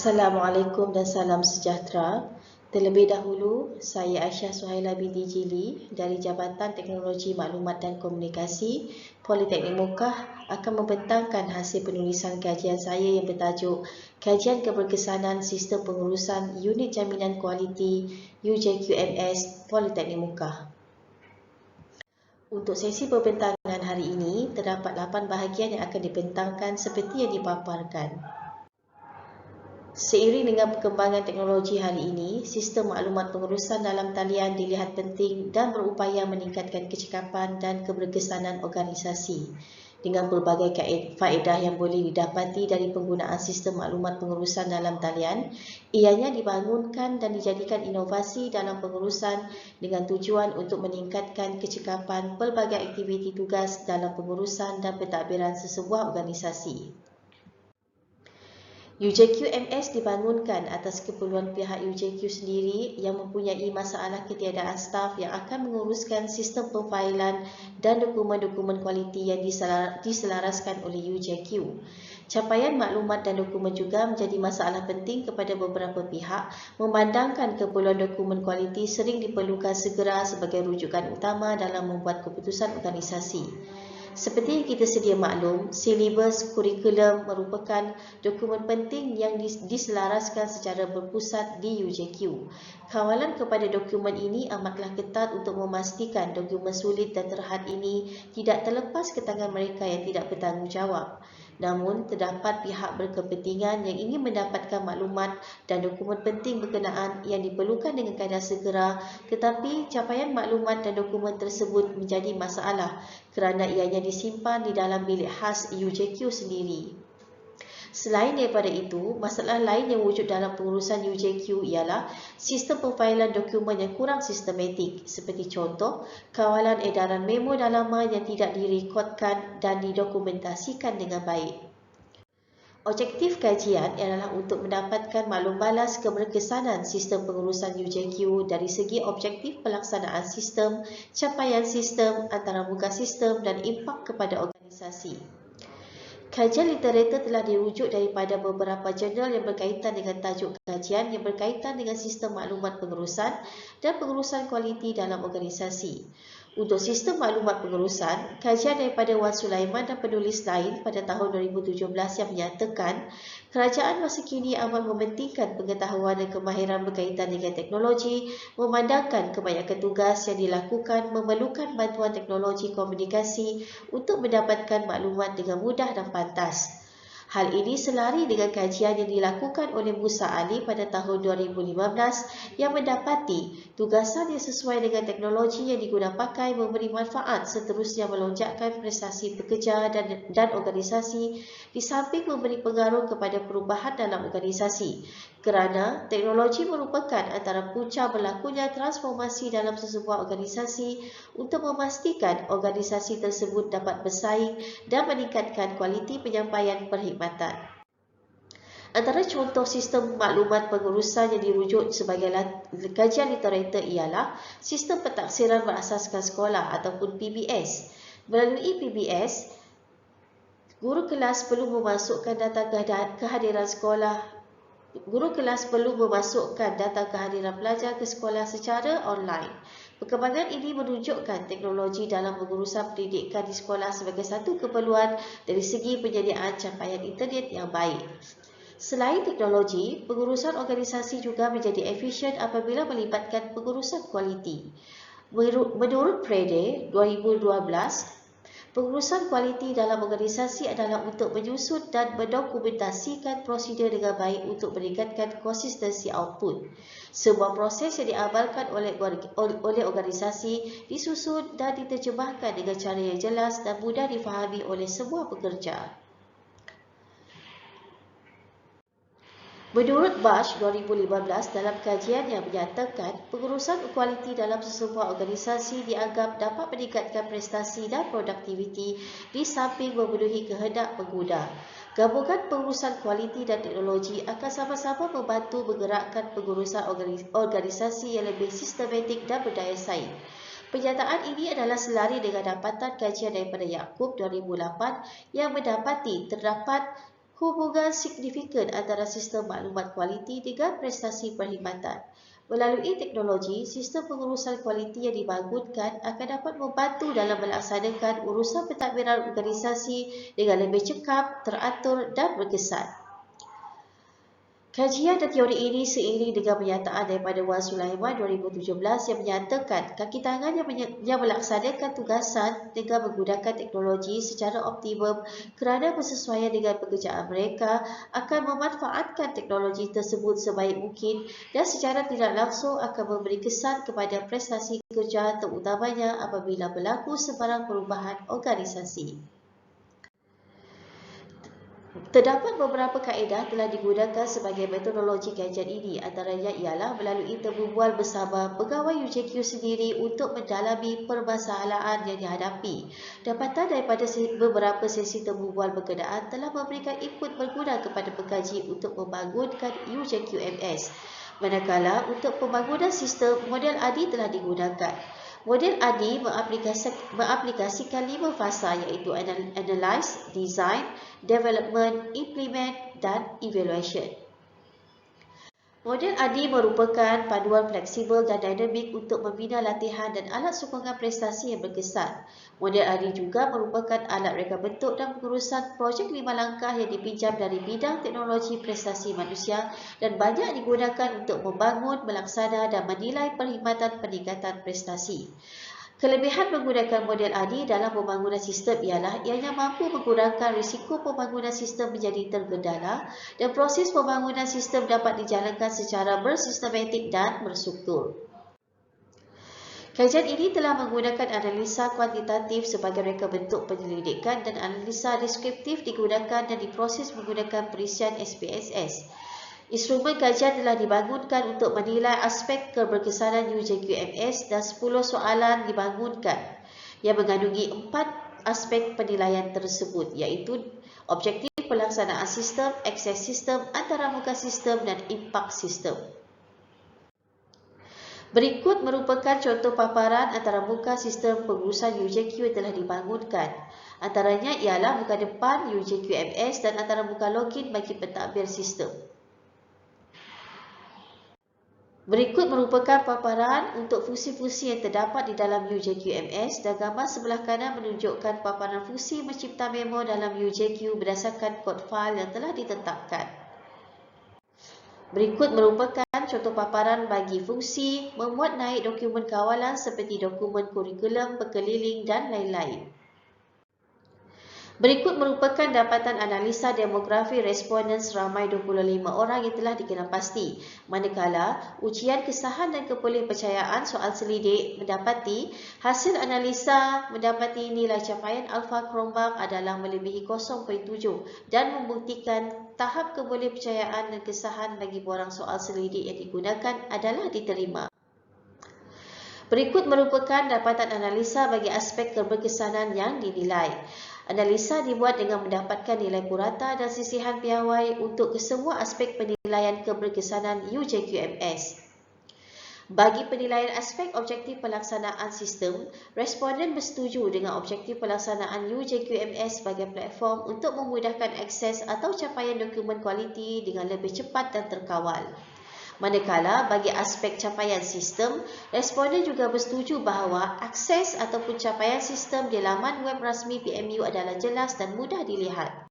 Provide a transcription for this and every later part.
Assalamualaikum dan salam sejahtera. Terlebih dahulu, saya Aisyah Suhaila binti Jili dari Jabatan Teknologi Maklumat dan Komunikasi Politeknik Mukah akan membentangkan hasil penulisan kajian saya yang bertajuk Kajian Keberkesanan Sistem Pengurusan Unit Jaminan Kualiti UJQMS Politeknik Mukah. Untuk sesi perbentangan hari ini, terdapat 8 bahagian yang akan dibentangkan seperti yang dipaparkan. Seiring dengan perkembangan teknologi hari ini, sistem maklumat pengurusan dalam talian dilihat penting dan berupaya meningkatkan kecekapan dan keberkesanan organisasi. Dengan berbagai faedah yang boleh didapati dari penggunaan sistem maklumat pengurusan dalam talian, ianya dibangunkan dan dijadikan inovasi dalam pengurusan dengan tujuan untuk meningkatkan kecekapan pelbagai aktiviti tugas dalam pengurusan dan pentadbiran sesebuah organisasi. UJQMS dibangunkan atas keperluan pihak UJQ sendiri yang mempunyai masalah ketiadaan staf yang akan menguruskan sistem penfailan dan dokumen-dokumen kualiti yang diselaraskan oleh UJQ. Capaian maklumat dan dokumen juga menjadi masalah penting kepada beberapa pihak, memandangkan keperluan dokumen kualiti sering diperlukan segera sebagai rujukan utama dalam membuat keputusan organisasi. Seperti yang kita sedia maklum, silibus kurikulum merupakan dokumen penting yang diselaraskan secara berpusat di UJQ. Kawalan kepada dokumen ini amatlah ketat untuk memastikan dokumen sulit dan terhad ini tidak terlepas ke tangan mereka yang tidak bertanggungjawab. Namun, terdapat pihak berkepentingan yang ingin mendapatkan maklumat dan dokumen penting berkenaan yang diperlukan dengan keadaan segera, tetapi capaian maklumat dan dokumen tersebut menjadi masalah kerana ianya disimpan di dalam bilik khas UJQ sendiri. Selain daripada itu, masalah lain yang wujud dalam pengurusan UJQ ialah sistem penfailan dokumen yang kurang sistematik, seperti contoh, kawalan edaran memo dalaman yang tidak direkodkan dan didokumentasikan dengan baik. Objektif kajian adalah untuk mendapatkan maklum balas keberkesanan sistem pengurusan UJQ dari segi objektif pelaksanaan sistem, capaian sistem, antarabangsa sistem dan impak kepada organisasi. Kajian literatur telah dirujuk daripada beberapa jurnal yang berkaitan dengan tajuk kajian yang berkaitan dengan sistem maklumat pengurusan dan pengurusan kualiti dalam organisasi. Untuk sistem maklumat pengurusan, kajian daripada Wan Sulaiman dan penulis lain pada tahun 2017 yang menyatakan kerajaan masa kini amat mementingkan pengetahuan dan kemahiran berkaitan dengan teknologi, memandangkan kebanyakan tugas yang dilakukan memerlukan bantuan teknologi komunikasi untuk mendapatkan maklumat dengan mudah dan pantas. Hal ini selari dengan kajian yang dilakukan oleh Musa Ali pada tahun 2015 yang mendapati tugasan yang sesuai dengan teknologi yang digunakan pakai memberi manfaat seterusnya melonjakkan prestasi pekerja dan organisasi di samping memberi pengaruh kepada perubahan dalam organisasi. Kerana teknologi merupakan antara punca berlakunya transformasi dalam sesebuah organisasi untuk memastikan organisasi tersebut dapat bersaing dan meningkatkan kualiti penyampaian perkhidmatan. Antara contoh sistem maklumat pengurusan yang dirujuk sebagai kajian literatur ialah sistem pentaksiran berasaskan sekolah ataupun PBS. Melalui PBS, guru kelas perlu memasukkan data kehadiran sekolah. Guru kelas perlu memasukkan data kehadiran pelajar ke sekolah secara online. Perkembangan ini menunjukkan teknologi dalam pengurusan pendidikan di sekolah sebagai satu keperluan dari segi penyediaan capaian internet yang baik. Selain teknologi, pengurusan organisasi juga menjadi efisien apabila melibatkan pengurusan kualiti. Menurut Prede 2012, pengurusan kualiti dalam organisasi adalah untuk menyusun dan mendokumentasikan prosedur dengan baik untuk meningkatkan konsistensi output. Sebuah proses yang diamalkan oleh organisasi disusun dan diterjemahkan dengan cara yang jelas dan mudah difahami oleh semua pekerja. Menurut Bush 2015 dalam kajian yang menyatakan pengurusan kualiti dalam sesebuah organisasi dianggap dapat meningkatkan prestasi dan produktiviti di samping memenuhi kehendak pengguna. Gabungan pengurusan kualiti dan teknologi akan sama-sama membantu menggerakkan pengurusan organisasi yang lebih sistematik dan berdaya saing. Pernyataan ini adalah selari dengan dapatan kajian daripada Yaakob 2008 yang mendapati terdapat hubungan signifikan antara sistem maklumat kualiti dengan prestasi perkhidmatan. Melalui teknologi, sistem pengurusan kualiti yang dibangunkan akan dapat membantu dalam melaksanakan urusan pentadbiran organisasi dengan lebih cekap, teratur dan berkesan. Kajian dan teori ini seiring dengan pernyataan daripada Wan Sulaiman 2017 yang menyatakan kaki tangan yang melaksanakan tugasan dengan menggunakan teknologi secara optimum kerana bersesuaian dengan pekerjaan mereka akan memanfaatkan teknologi tersebut sebaik mungkin dan secara tidak langsung akan memberi kesan kepada prestasi kerja terutamanya apabila berlaku sebarang perubahan organisasi. Terdapat beberapa kaedah telah digunakan sebagai metodologi kajian ini, antaranya ialah melalui temu bual bersama pegawai UJQ sendiri untuk mendalami permasalahan yang dihadapi. Dapatan daripada beberapa sesi temu bual berkenaan telah memberikan input berguna kepada pengkaji untuk membangunkan UJQMS. Manakala untuk pembangunan sistem, model ADI telah digunakan. Model ADI mengaplikasikan 5 fasa iaitu Analyze, Design, Development, Implement dan Evaluation. Model ADI merupakan panduan fleksibel dan dinamik untuk membina latihan dan alat sokongan prestasi yang berkesan. Model ADI juga merupakan alat reka bentuk dan pengurusan projek 5 langkah yang dipinjam dari bidang teknologi prestasi manusia dan banyak digunakan untuk membangun, melaksana dan menilai perkhidmatan peningkatan prestasi. Kelebihan menggunakan model ADI dalam pembangunan sistem ialah ianya mampu mengurangkan risiko pembangunan sistem menjadi terkendala dan proses pembangunan sistem dapat dijalankan secara bersistematik dan berstruktur. Kajian ini telah menggunakan analisa kuantitatif sebagai reka bentuk penyelidikan dan analisa deskriptif digunakan dan diproses menggunakan perisian SPSS. Instrumen kajian telah dibangunkan untuk menilai aspek keberkesanan UJQMS dan 10 soalan dibangunkan yang mengandungi 4 aspek penilaian tersebut iaitu objektif pelaksanaan sistem, akses sistem, antaramuka sistem dan impak sistem. Berikut merupakan contoh paparan antaramuka sistem pengurusan UJQ yang telah dibangunkan. Antaranya ialah muka depan UJQMS dan antaramuka login bagi pentadbir sistem. Berikut merupakan paparan untuk fungsi-fungsi yang terdapat di dalam UJQMS dan gambar sebelah kanan menunjukkan paparan fungsi mencipta memo dalam UJQ berdasarkan kod fail yang telah ditetapkan. Berikut merupakan contoh paparan bagi fungsi memuat naik dokumen kawalan seperti dokumen kurikulum, berkeliling dan lain-lain. Berikut merupakan dapatan analisa demografi responden seramai 25 orang yang telah dikenal pasti. Manakala, ujian kesahan dan kepercayaan soal selidik mendapati hasil analisa mendapati nilai capaian alfa Cronbach adalah melebihi 0.7 dan membuktikan tahap kepercayaan dan kesahan bagi borang soal selidik yang digunakan adalah diterima. Berikut merupakan dapatan analisa bagi aspek keberkesanan yang dinilai. Analisa dibuat dengan mendapatkan nilai purata dan sisihan piawai untuk kesemua aspek penilaian keberkesanan UJQMS. Bagi penilaian aspek objektif pelaksanaan sistem, responden bersetuju dengan objektif pelaksanaan UJQMS sebagai platform untuk memudahkan akses atau capaian dokumen kualiti dengan lebih cepat dan terkawal. Manakala bagi aspek capaian sistem, responden juga bersetuju bahawa akses ataupun capaian sistem di laman web rasmi PMU adalah jelas dan mudah dilihat.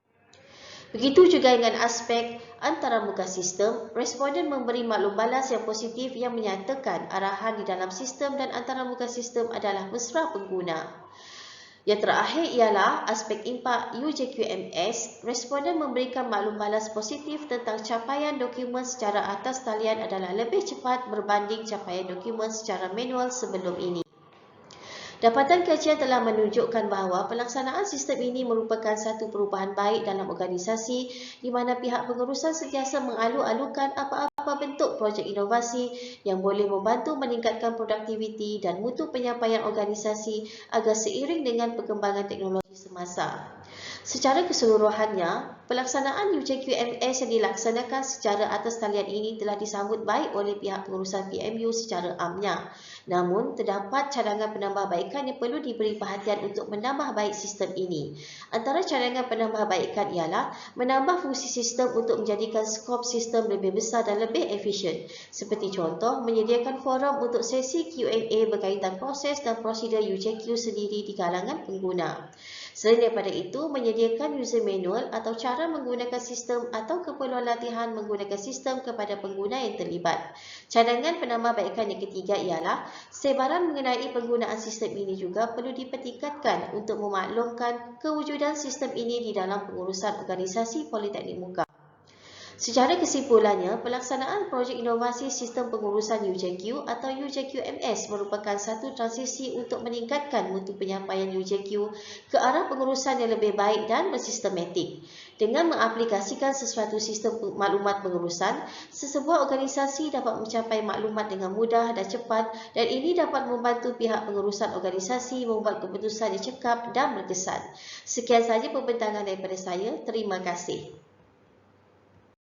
Begitu juga dengan aspek antaramuka sistem, responden memberi maklum balas yang positif yang menyatakan arahan di dalam sistem dan antaramuka sistem adalah mesra pengguna. Yang terakhir ialah aspek impak UJQMS. Responden memberikan maklum balas positif tentang capaian dokumen secara atas talian adalah lebih cepat berbanding capaian dokumen secara manual sebelum ini. Dapatan kajian telah menunjukkan bahawa pelaksanaan sistem ini merupakan satu perubahan baik dalam organisasi di mana pihak pengurusan sentiasa mengalu-alukan apa-apa bentuk projek inovasi yang boleh membantu meningkatkan produktiviti dan mutu penyampaian organisasi agar seiring dengan perkembangan teknologi semasa. Secara keseluruhannya, pelaksanaan UJQMS yang dilaksanakan secara atas talian ini telah disambut baik oleh pihak pengurusan PMU secara amnya. Namun, terdapat cadangan penambahbaikan yang perlu diberi perhatian untuk menambah baik sistem ini. Antara cadangan penambahbaikan ialah menambah fungsi sistem untuk menjadikan skop sistem lebih besar dan lebih efisien. Seperti contoh, menyediakan forum untuk sesi Q&A berkaitan proses dan prosedur UJQ sendiri di kalangan pengguna. Selain daripada itu, menyediakan user manual atau cara menggunakan sistem atau keperluan latihan menggunakan sistem kepada pengguna yang terlibat. Cadangan penambahbaikan yang ketiga ialah sebaran mengenai penggunaan sistem ini juga perlu dipertingkatkan untuk memaklumkan kewujudan sistem ini di dalam pengurusan organisasi politeknik muka. Secara kesimpulannya, pelaksanaan projek inovasi sistem pengurusan UJQ atau UJQMS merupakan satu transisi untuk meningkatkan mutu penyampaian UJQ ke arah pengurusan yang lebih baik dan bersistematik. Dengan mengaplikasikan sesuatu sistem maklumat pengurusan, sesebuah organisasi dapat mencapai maklumat dengan mudah dan cepat dan ini dapat membantu pihak pengurusan organisasi membuat keputusan yang cekap dan berkesan. Sekian sahaja pembentangan daripada saya. Terima kasih.